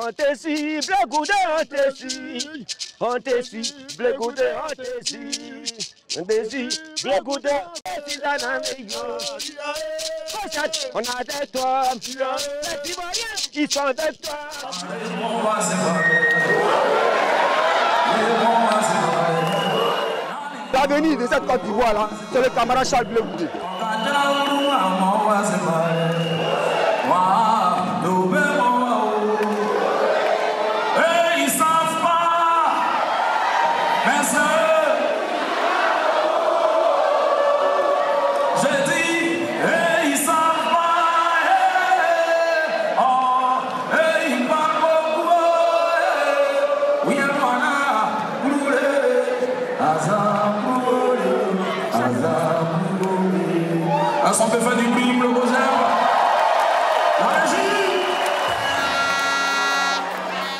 On te suit, Blé Goudé, on te suit. On te suit, Blé Goudé, on te suit. On te suit, Blé Goudé, on te suit. On a des toits, les Ivoiriens, ils sont des toits. L'avenir de cette Côte d'Ivoire là, c'est le camarade Charles Blé Goudé.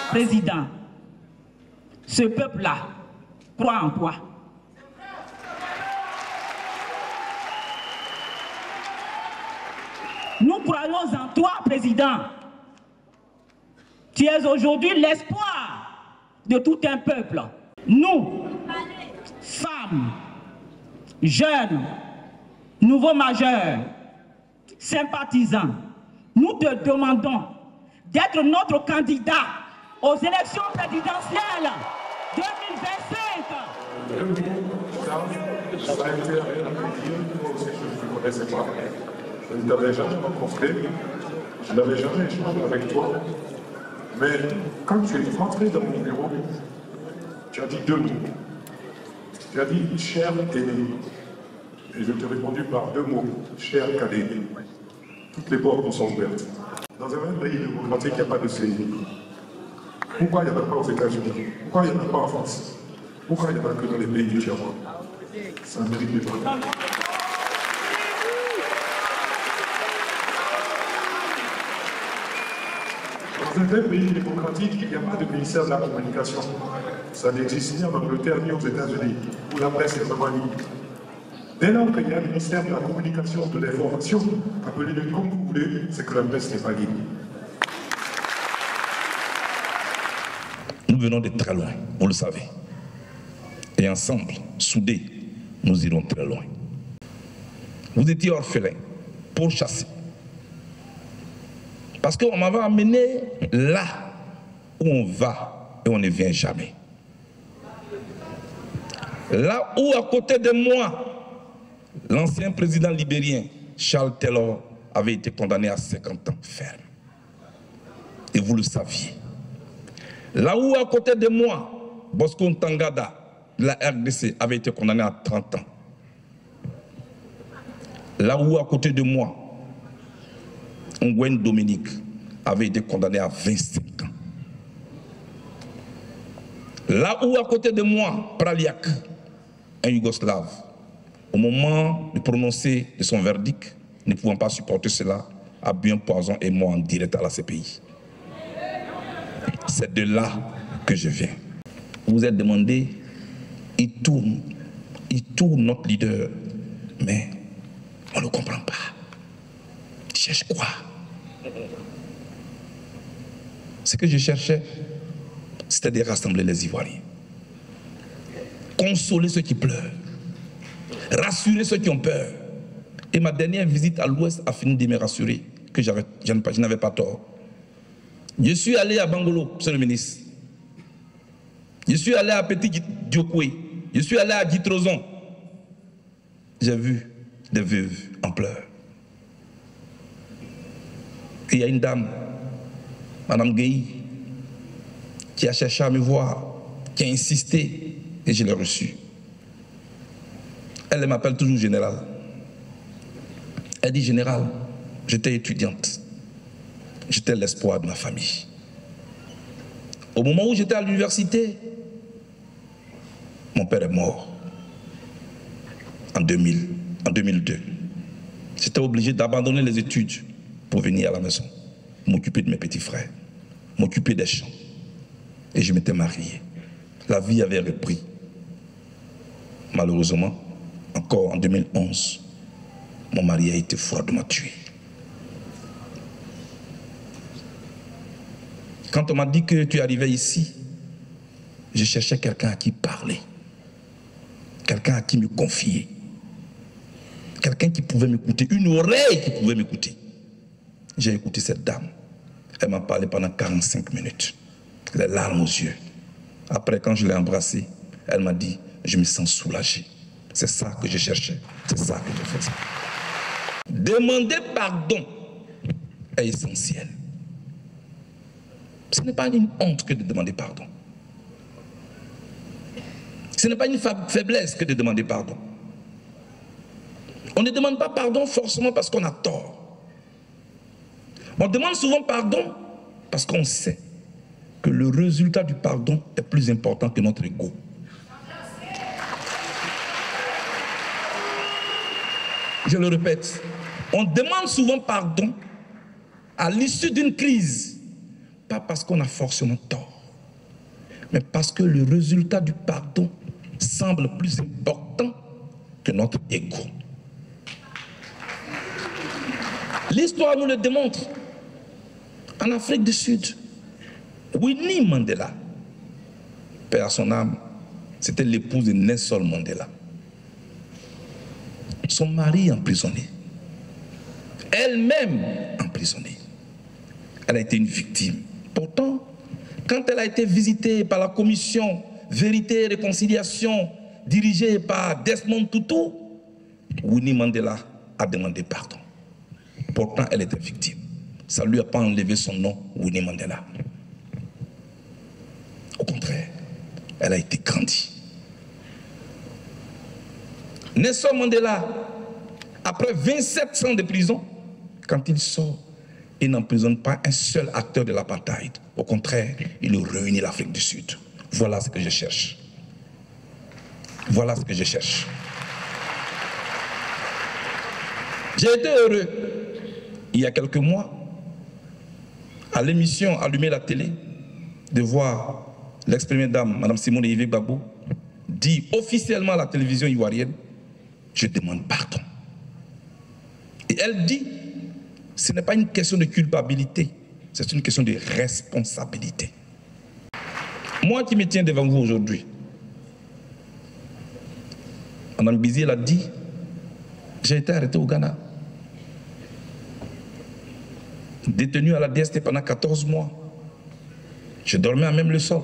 Président, ce peuple-là croit en toi. Nous croyons en toi, Président. Tu es aujourd'hui l'espoir de tout un peuple. Nous, femmes, jeunes, nouveaux majeurs, sympathisants, nous te demandons d'être notre candidat aux élections présidentielles 2025. Ça a été je ne connaissais pas. Je ne t'avais jamais rencontré, je n'avais jamais échangé avec toi. Mais quand tu es rentré dans mon bureau, tu as dit deux mots. Tu as dit « cher aîné ». Et je t'ai répondu par deux mots, « cher cadet ». Toutes les portes nous sont ouvertes. Dans un même pays démocratique, il n'y a pas de CI. Pourquoi il n'y en a pas aux États-Unis? Pourquoi il n'y en a pas en France? Pourquoi il n'y en a que dans les pays du tiers-monde? Ça ne mérite pas. Dans un vrai pays démocratique, il n'y a pas de ministère de la communication. Ça n'existe ni en Angleterre ni aux États-Unis, où la presse est vraiment libre. Dès lors qu'il y a un ministère de la communication, de l'information, appelez-le comme vous voulez, c'est que la presse n'est pas libre. Nous venons de très loin, vous le savez. Et ensemble, soudés, nous irons très loin. Vous étiez orphelins, pourchassés. Parce qu'on m'avait amené là où on va et on ne vient jamais. Là où, à côté de moi, l'ancien président libérien, Charles Taylor, avait été condamné à 50 ans ferme. Et vous le saviez. Là où, à côté de moi, Bosco Ntaganda, de la RDC, avait été condamné à 30 ans. Là où, à côté de moi, Ngwen Dominique avait été condamné à 25 ans. Là où, à côté de moi, Praliak, un Yougoslave, au moment de prononcer de son verdict, ne pouvant pas supporter cela, a bu un poison et mort en direct à la CPI. C'est de là que je viens. Vous vous êtes demandé, il tourne notre leader, mais on ne comprend pas. Il cherche quoi? Ce que je cherchais, c'était de rassembler les Ivoiriens. Consoler ceux qui pleurent. Rassurer ceux qui ont peur. Et ma dernière visite à l'Ouest a fini de me rassurer que je n'avais pas tort. Je suis allé à Bangolo, monsieur le ministre. Je suis allé à Petit Diokoué. Je suis allé à Guitrozon. J'ai vu des veuves en pleurs. Et il y a une dame, Madame Gueye, qui a cherché à me voir, qui a insisté, et je l'ai reçue. Elle m'appelle toujours général. Elle dit, général, j'étais étudiante. J'étais l'espoir de ma famille. Au moment où j'étais à l'université, mon père est mort. En 2002. J'étais obligé d'abandonner les études pour venir à la maison, m'occuper de mes petits frères, m'occuper des champs. Et je m'étais marié. La vie avait repris. Malheureusement, encore en 2011, mon mari a été froidement tué. Quand on m'a dit que tu arrivais ici, je cherchais quelqu'un à qui parler, quelqu'un à qui me confier, quelqu'un qui pouvait m'écouter, une oreille qui pouvait m'écouter. J'ai écouté cette dame. Elle m'a parlé pendant 45 minutes, les larmes aux yeux. Après, quand je l'ai embrassée, elle m'a dit, je me sens soulagé. C'est ça que je cherchais, c'est ça que je faisais. Demander pardon est essentiel. Ce n'est pas une honte que de demander pardon. Ce n'est pas une faiblesse que de demander pardon. On ne demande pas pardon forcément parce qu'on a tort. On demande souvent pardon parce qu'on sait que le résultat du pardon est plus important que notre ego. Je le répète, on demande souvent pardon à l'issue d'une crise, pas parce qu'on a forcément tort, mais parce que le résultat du pardon semble plus important que notre ego. L'histoire nous le démontre. En Afrique du Sud, Winnie Mandela, paix à son âme, c'était l'épouse de Nelson Mandela. Son mari emprisonné, elle-même emprisonnée. Elle a été une victime. Pourtant, quand elle a été visitée par la commission Vérité et Réconciliation, dirigée par Desmond Tutu, Winnie Mandela a demandé pardon. Pourtant, elle était victime. Ça ne lui a pas enlevé son nom, Winnie Mandela. Au contraire, elle a été grandie. Nelson Mandela, après 27 ans de prison, quand il sort, il n'emprisonne pas un seul acteur de l'apartheid. Au contraire, il réunit l'Afrique du Sud. Voilà ce que je cherche. Voilà ce que je cherche. J'ai été heureux, il y a quelques mois, à l'émission Allumer la télé, de voir l'ex-première dame, Mme Simone Yves Gbagbo, dire officiellement à la télévision ivoirienne, je demande pardon. Et elle dit, ce n'est pas une question de culpabilité, c'est une question de responsabilité. Moi qui me tiens devant vous aujourd'hui, Mme Bizier l'a dit, j'ai été arrêté au Ghana, détenu à la DST pendant 14 mois. Je dormais à même le sol.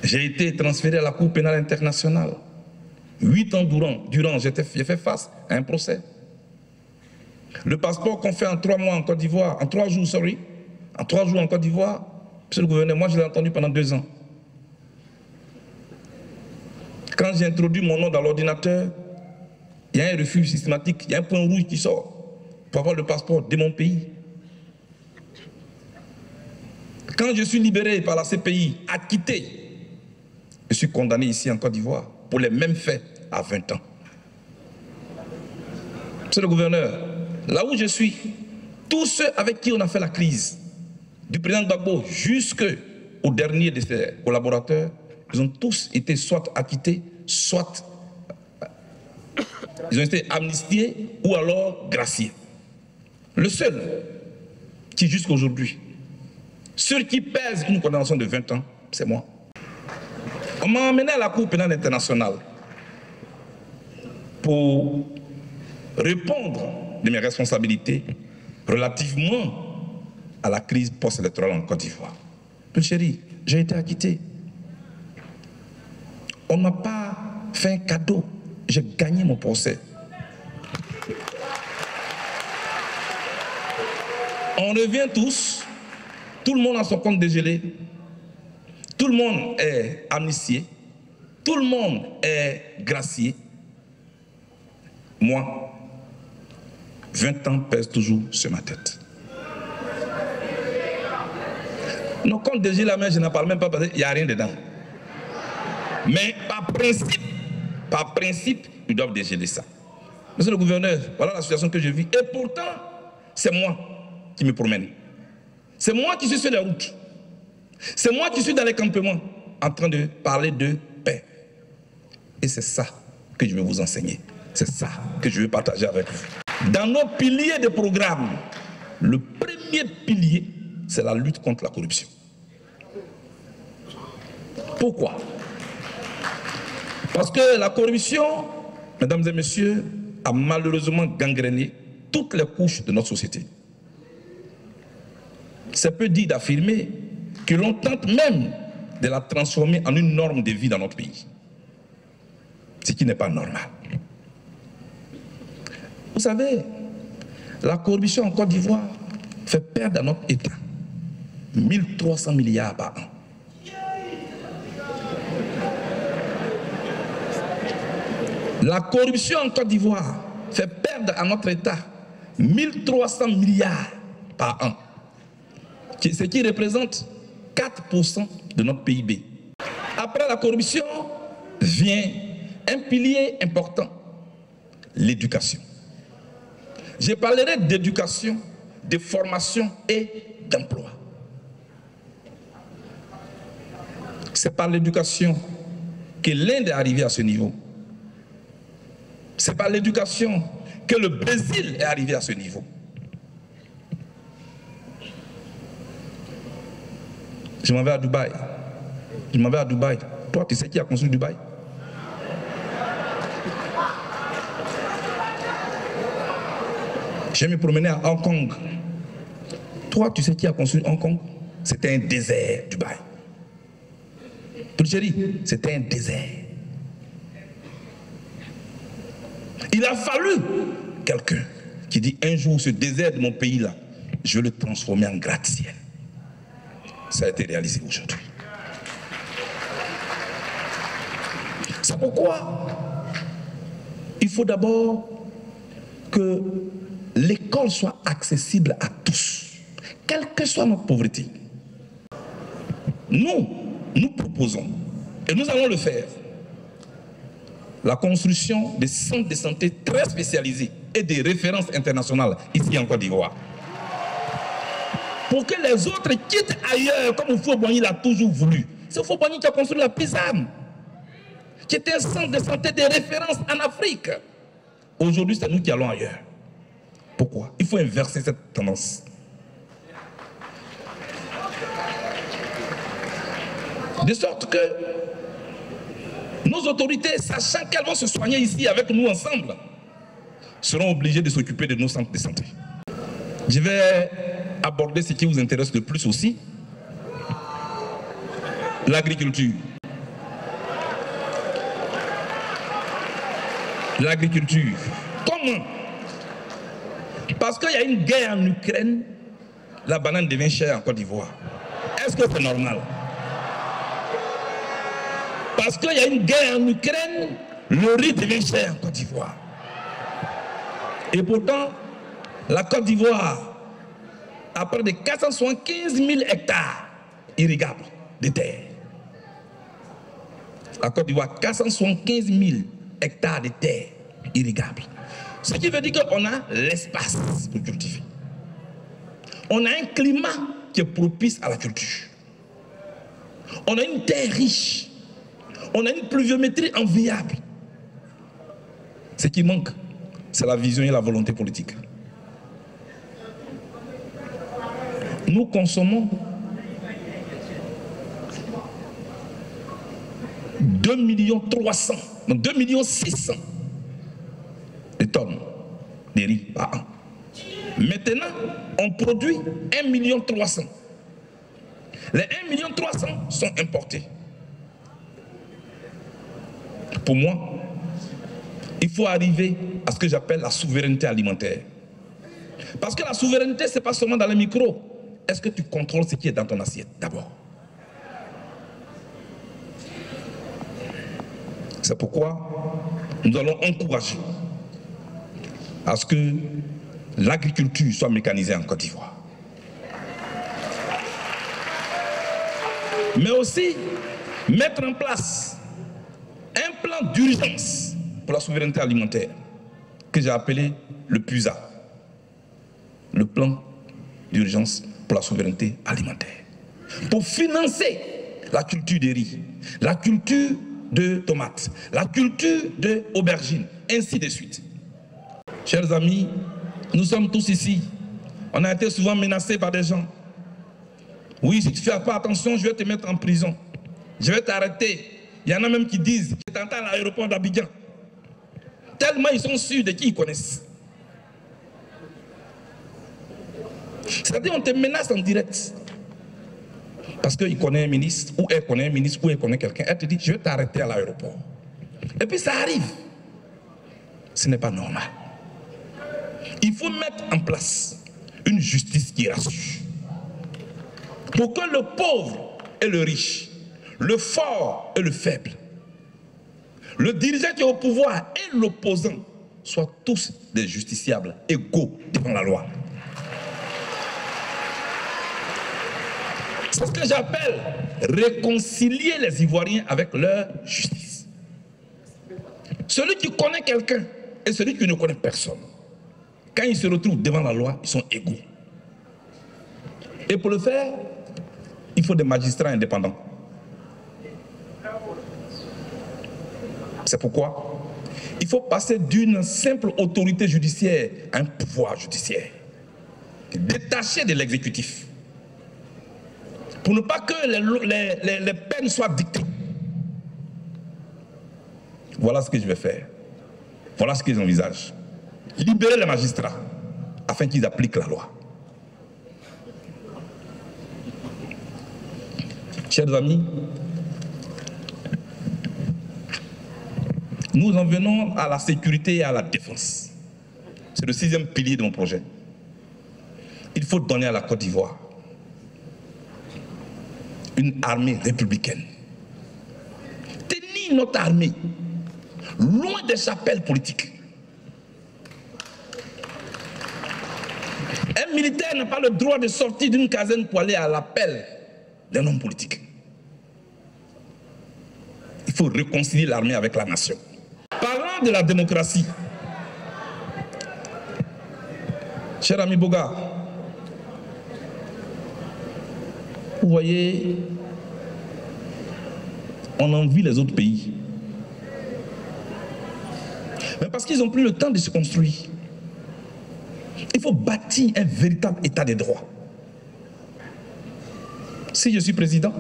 J'ai été transféré à la Cour pénale internationale. 8 ans durant j'ai fait face à un procès. Le passeport qu'on fait en 3 mois en Côte d'Ivoire, en 3 jours, en 3 jours en Côte d'Ivoire, monsieur le gouverneur, moi je l'ai entendu pendant 2 ans. Quand j'ai introduit mon nom dans l'ordinateur, il y a un refus systématique, il y a un point rouge qui sort pour avoir le passeport de mon pays. Quand je suis libéré par la CPI, acquitté, je suis condamné ici en Côte d'Ivoire pour les mêmes faits à 20 ans. Monsieur le gouverneur, là où je suis, tous ceux avec qui on a fait la crise, du président Gbagbo jusqu'au dernier de ses collaborateurs, ils ont tous été soit acquittés, soit ils ont été amnistiés ou alors graciés. Le seul qui jusqu'à aujourd'hui, sur qui pèse une condamnation de 20 ans, c'est moi. On m'a emmené à la Cour pénale internationale pour répondre de mes responsabilités relativement à la crise post-électorale en Côte d'Ivoire. Mon chéri, j'ai été acquitté. On ne m'a pas fait un cadeau. J'ai gagné mon procès. On revient tous, tout le monde a son compte dégelé, tout le monde est amnistié, tout le monde est gracié. Moi, 20 ans pèsent toujours sur ma tête. Nos comptes dégelés, la main, je n'en parle même pas parce qu'il n'y a rien dedans. Mais par principe, ils doivent dégeler ça. Monsieur le gouverneur, voilà la situation que je vis. Et pourtant, c'est moi qui me promène. C'est moi qui suis sur les routes. C'est moi qui suis dans les campements en train de parler de paix. Et c'est ça que je vais vous enseigner. C'est ça que je vais partager avec vous. Dans nos piliers de programme, le premier pilier, c'est la lutte contre la corruption. Pourquoi? Parce que la corruption, mesdames et messieurs, a malheureusement gangréné toutes les couches de notre société. C'est peu dit d'affirmer que l'on tente même de la transformer en une norme de vie dans notre pays. Ce qui n'est pas normal. Vous savez, la corruption en Côte d'Ivoire fait perdre à notre État 1300 milliards par an. La corruption en Côte d'Ivoire fait perdre à notre État 1300 milliards par an, ce qui représente 4% de notre PIB. Après la corruption vient un pilier important, l'éducation. Je parlerai d'éducation, de formation et d'emploi. C'est par l'éducation que l'Inde est arrivée à ce niveau. C'est par l'éducation que le Brésil est arrivé à ce niveau. Je m'en vais à Dubaï. Je m'en vais à Dubaï. Toi, tu sais qui a construit Dubaï? Je me promenais à Hong Kong. Toi, tu sais qui a construit Hong Kong? C'était un désert, Dubaï. Chérie, c'était un désert. Il a fallu quelqu'un qui dit un jour ce désert de mon pays là, je vais le transformer en gratte-ciel. Ça a été réalisé aujourd'hui. C'est pourquoi il faut d'abord que l'école soit accessible à tous, quelle que soit notre pauvreté. Nous proposons, et nous allons le faire, la construction de centres de santé très spécialisés et des références internationales ici en Côte d'Ivoire. Pour que les autres quittent ailleurs, comme Houphouët-Boigny l'a toujours voulu. C'est Houphouët-Boigny qui a construit la PISAM, qui était un centre de santé de référence en Afrique. Aujourd'hui, c'est nous qui allons ailleurs. Pourquoi? Il faut inverser cette tendance. De sorte que nos autorités, sachant qu'elles vont se soigner ici avec nous ensemble, seront obligées de s'occuper de nos centres de santé. Je vais aborder ce qui vous intéresse le plus aussi, l'agriculture. L'agriculture. Comment? Parce qu'il y a une guerre en Ukraine, la banane devient chère en Côte d'Ivoire. Est-ce que c'est normal? Parce qu'il y a une guerre en Ukraine, le riz devient cher en Côte d'Ivoire. Et pourtant, la Côte d'Ivoire a près de 475 000 hectares irrigables de terre. La Côte d'Ivoire, 475 000 hectares de terre irrigables. Ce qui veut dire qu'on a l'espace pour cultiver. On a un climat qui est propice à la culture. On a une terre riche. On a une pluviométrie enviable. Ce qui manque, c'est la vision et la volonté politique. Nous consommons 2 600 000 de tonnes de riz par an. Maintenant, on produit 1 300 000. Les 1 300 000 sont importés. Pour moi, il faut arriver à ce que j'appelle la souveraineté alimentaire. Parce que la souveraineté, ce n'est pas seulement dans le micro. Est-ce que tu contrôles ce qui est dans ton assiette d'abord? C'est pourquoi nous allons encourager à ce que l'agriculture soit mécanisée en Côte d'Ivoire. Mais aussi mettre en place un plan d'urgence pour la souveraineté alimentaire que j'ai appelé le PUSA, le plan d'urgence pour la souveraineté alimentaire, pour financer la culture de riz, la culture de tomates, la culture de aubergines, ainsi de suite. Chers amis, nous sommes tous ici. On a été souvent menacés par des gens. Oui, si tu ne fais pas attention, je vais te mettre en prison. Je vais t'arrêter. Il y en a même qui disent, je t'entends à l'aéroport d'Abidjan. Tellement ils sont sûrs de qui ils connaissent. C'est-à-dire on te menace en direct. Parce qu'il connaît un ministre, ou elle connaît un ministre, ou elle connaît quelqu'un. Elle te dit, je vais t'arrêter à l'aéroport. Et puis ça arrive. Ce n'est pas normal. Il faut mettre en place une justice qui rassure. Pour que le pauvre et le riche, le fort et le faible, le dirigeant qui est au pouvoir et l'opposant soient tous des justiciables égaux devant la loi. C'est ce que j'appelle réconcilier les Ivoiriens avec leur justice. Celui qui connaît quelqu'un et celui qui ne connaît personne, quand ils se retrouvent devant la loi, ils sont égaux. Et pour le faire, il faut des magistrats indépendants. C'est pourquoi il faut passer d'une simple autorité judiciaire à un pouvoir judiciaire, détaché de l'exécutif, pour ne pas que les peines soient dictées. Voilà ce que je vais faire. Voilà ce qu'ils envisagent. Libérer les magistrats afin qu'ils appliquent la loi. Chers amis, nous en venons à la sécurité et à la défense. C'est le 6e pilier de mon projet. Il faut donner à la Côte d'Ivoire une armée républicaine. Tenir notre armée loin des chapelles politiques. Un militaire n'a pas le droit de sortir d'une caserne pour aller à l'appel d'un homme politique. Il faut réconcilier l'armée avec la nation. Parlant de la démocratie, cher ami Boga, vous voyez, on envie les autres pays. Mais parce qu'ils n'ont plus le temps de se construire. Il faut bâtir un véritable état de droit. Si je suis président,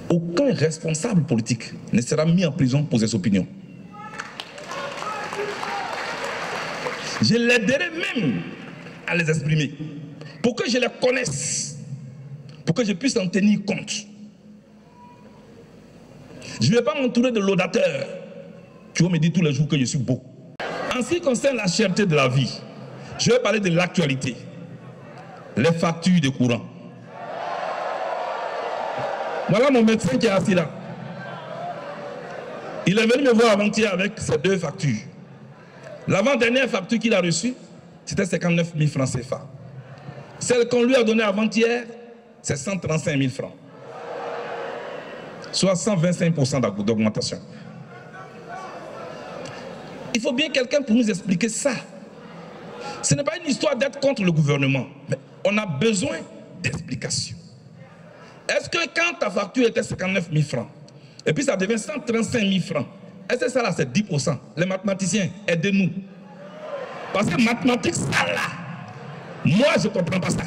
aucun responsable politique ne sera mis en prison pour ses opinions. Je l'aiderai même à les exprimer, pour que je les connaisse, pour que je puisse en tenir compte. Je ne vais pas m'entourer de laudateurs qui vont me dire tous les jours que je suis beau. En ce qui concerne la cherté de la vie, je vais parler de l'actualité. Les factures de courant. Voilà mon médecin qui est assis là. Il est venu me voir avant-hier avec ses 2 factures. L'avant-dernière facture qu'il a reçue, c'était 59 000 francs CFA. Celle qu'on lui a donnée avant-hier, c'est 135 000 francs. Soit 125% d'augmentation. Il faut bien quelqu'un pour nous expliquer ça. Ce n'est pas une histoire d'être contre le gouvernement, mais on a besoin d'explications. Est-ce que quand ta facture était 59 000 francs, et puis ça devient 135 000 francs, est-ce que ça là c'est 10%? Les mathématiciens, aidez-nous. Parce que mathématiques, ça là, moi je ne comprends pas ça.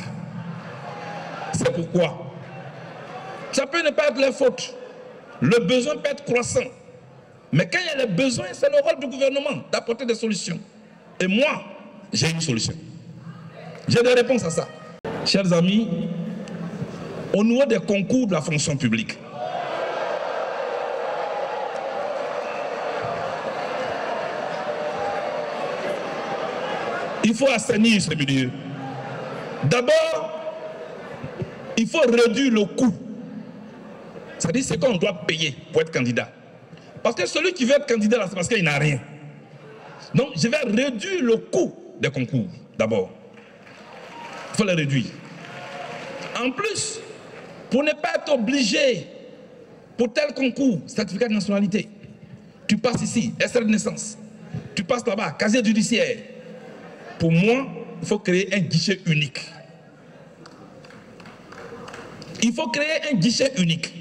C'est pourquoi ça peut ne pas être leur faute. Le besoin peut être croissant. Mais quand il y a les besoins, c'est le rôle du gouvernement d'apporter des solutions. Et moi, j'ai une solution. J'ai des réponses à ça. Chers amis, au niveau des concours de la fonction publique, il faut assainir ce milieu. D'abord, il faut réduire le coût. C'est-à-dire ce qu'on doit payer pour être candidat. Parce que celui qui veut être candidat, c'est parce qu'il n'a rien. Donc, je vais réduire le coût des concours, d'abord. Il faut le réduire. En plus, pour ne pas être obligé, pour tel concours, certificat de nationalité, tu passes ici, extrait de naissance, tu passes là-bas, casier judiciaire. Pour moi, il faut créer un guichet unique. Il faut créer un guichet unique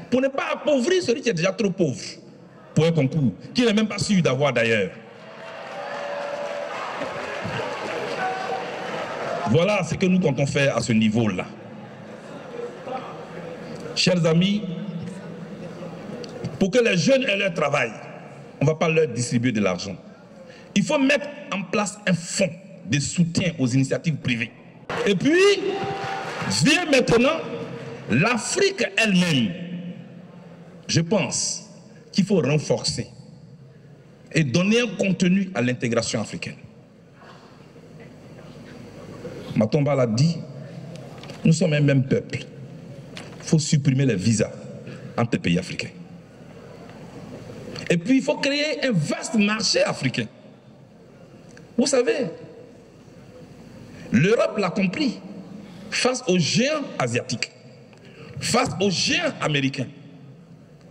pour ne pas appauvrir celui qui est déjà trop pauvre pour un concours, qui n'est même pas sûr d'avoir d'ailleurs. Voilà ce que nous comptons faire à ce niveau-là. Chers amis, pour que les jeunes aient leur travail, on ne va pas leur distribuer de l'argent. Il faut mettre en place un fonds de soutien aux initiatives privées. Et puis, vient maintenant l'Afrique elle-même. Je pense qu'il faut renforcer et donner un contenu à l'intégration africaine. Matomba l'a dit, nous sommes un même peuple. Il faut supprimer les visas entre les pays africains. Et puis il faut créer un vaste marché africain. Vous savez, l'Europe l'a compris face aux géants asiatiques, face aux géants américains.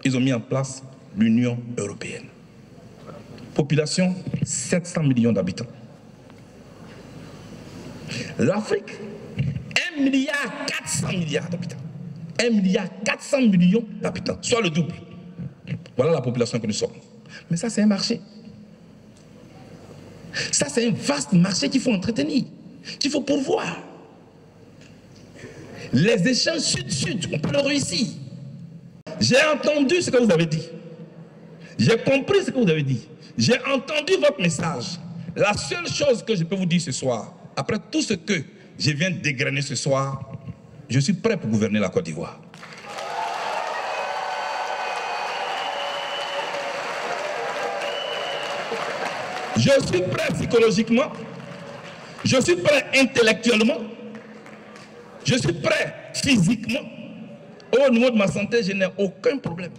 Ils ont mis en place l'Union européenne. Population, 700 millions d'habitants. L'Afrique, 1,4 milliard d'habitants. 1,4 milliard d'habitants, soit le double. Voilà la population que nous sommes. Mais ça, c'est un marché. Ça, c'est un vaste marché qu'il faut entretenir, qu'il faut pourvoir. Les échanges sud-sud, on peut le réussir. J'ai entendu ce que vous avez dit. J'ai compris ce que vous avez dit. J'ai entendu votre message. La seule chose que je peux vous dire ce soir, après tout ce que je viens de dégrainer ce soir, je suis prêt pour gouverner la Côte d'Ivoire. Je suis prêt psychologiquement, je suis prêt intellectuellement, je suis prêt physiquement. Au niveau de ma santé, je n'ai aucun problème.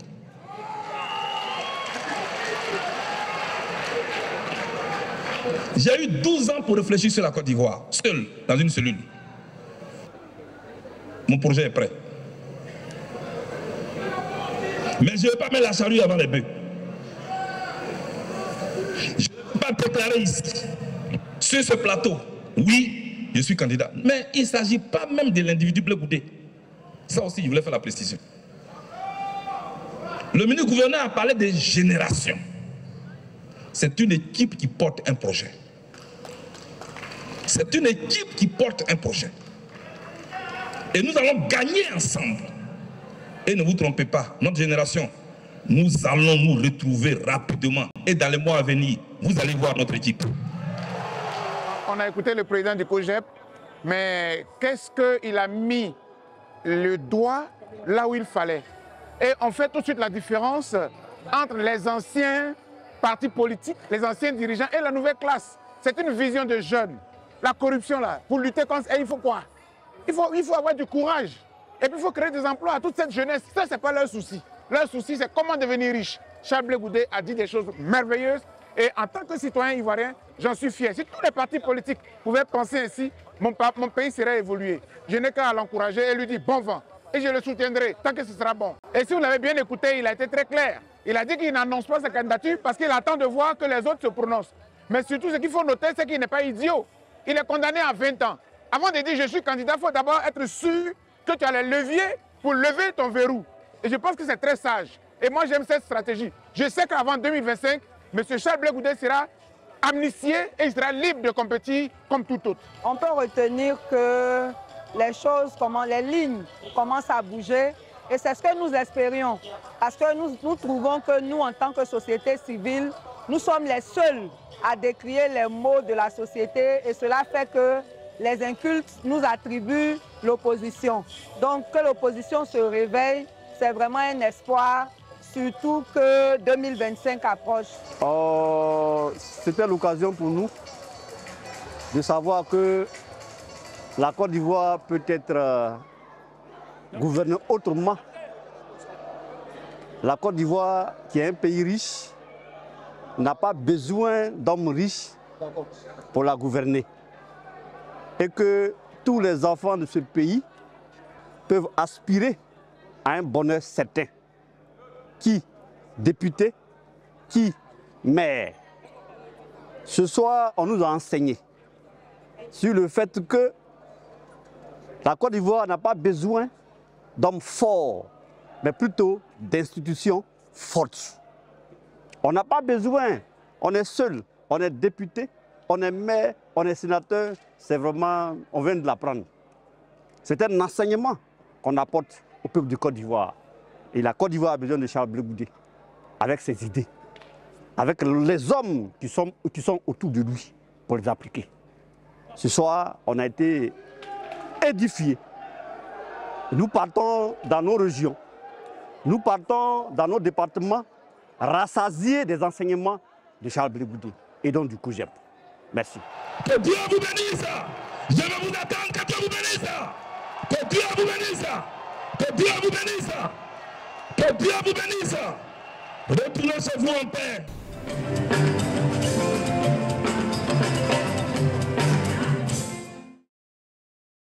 J'ai eu 12 ans pour réfléchir sur la Côte d'Ivoire, seul, dans une cellule. Mon projet est prêt. Mais je ne vais pas mettre la charrue avant les bœufs. Je ne vais pas déclarer ici, sur ce plateau, oui, je suis candidat. Mais il ne s'agit pas même de l'individu Blé Goudé. Ça aussi, je voulais faire la précision. Le ministre-gouverneur a parlé de génération. C'est une équipe qui porte un projet. C'est une équipe qui porte un projet. Et nous allons gagner ensemble. Et ne vous trompez pas, notre génération, nous allons nous retrouver rapidement. Et dans les mois à venir, vous allez voir notre équipe. On a écouté le président du COJEP, mais qu'est-ce qu'il a mis le doigt là où il fallait? Et on fait tout de suite la différence entre les anciens partis politiques, les anciens dirigeants et la nouvelle classe. C'est une vision de jeunes. La corruption, là, pour lutter contre elle, il faut quoi? Il faut avoir du courage. Et puis il faut créer des emplois à toute cette jeunesse. Ça, ce n'est pas leur souci. Leur souci, c'est comment devenir riche. Charles Blé Goudé a dit des choses merveilleuses. Et en tant que citoyen ivoirien, j'en suis fier. Si tous les partis politiques pouvaient penser ainsi, mon pays serait évolué. Je n'ai qu'à l'encourager et lui dire bon vent. Et je le soutiendrai tant que ce sera bon. Et si vous l'avez bien écouté, il a été très clair. Il a dit qu'il n'annonce pas sa candidature parce qu'il attend de voir que les autres se prononcent. Mais surtout, ce qu'il faut noter, c'est qu'il n'est pas idiot. Il est condamné à 20 ans. Avant de dire je suis candidat, il faut d'abord être sûr que tu as les leviers pour lever ton verrou. Et je pense que c'est très sage. Et moi, j'aime cette stratégie. Je sais qu'avant 2025, M. Charles Blé Goudé sera amnistié et il sera libre de compétir comme tout autre. On peut retenir que les choses, les lignes commencent à bouger. Et c'est ce que nous espérions. Parce que nous trouvons que nous, en tant que société civile, nous sommes les seuls à décrier les maux de la société. Et cela fait que les incultes nous attribuent l'opposition. Donc que l'opposition se réveille, c'est vraiment un espoir, surtout que 2025 approche. C'était l'occasion pour nous de savoir que la Côte d'Ivoire peut être gouvernée autrement. La Côte d'Ivoire, qui est un pays riche, n'a pas besoin d'hommes riches pour la gouverner. Et que tous les enfants de ce pays peuvent aspirer à un bonheur certain. Qui député, qui maire. Ce soir, on nous a enseigné sur le fait que la Côte d'Ivoire n'a pas besoin d'hommes forts, mais plutôt d'institutions fortes. On n'a pas besoin, on est seul, on est député, on est maire, on est sénateur, c'est vraiment, on vient de l'apprendre. C'est un enseignement qu'on apporte au peuple de Côte d'Ivoire. Et la Côte d'Ivoire a besoin de Charles Blé Goudé, avec ses idées, avec les hommes qui sont autour de lui pour les appliquer. Ce soir, on a été édifiés. Nous partons dans nos régions, nous partons dans nos départements, rassasiés des enseignements de Charles Blé Goudé et donc du COJEP. Merci. Que Dieu vous bénisse. Je vais vous attendre, que Dieu vous bénisse. Que Dieu vous bénisse. Que Dieu vous bénisse. Que Dieu vous bénisse. Retournez chez vous en paix.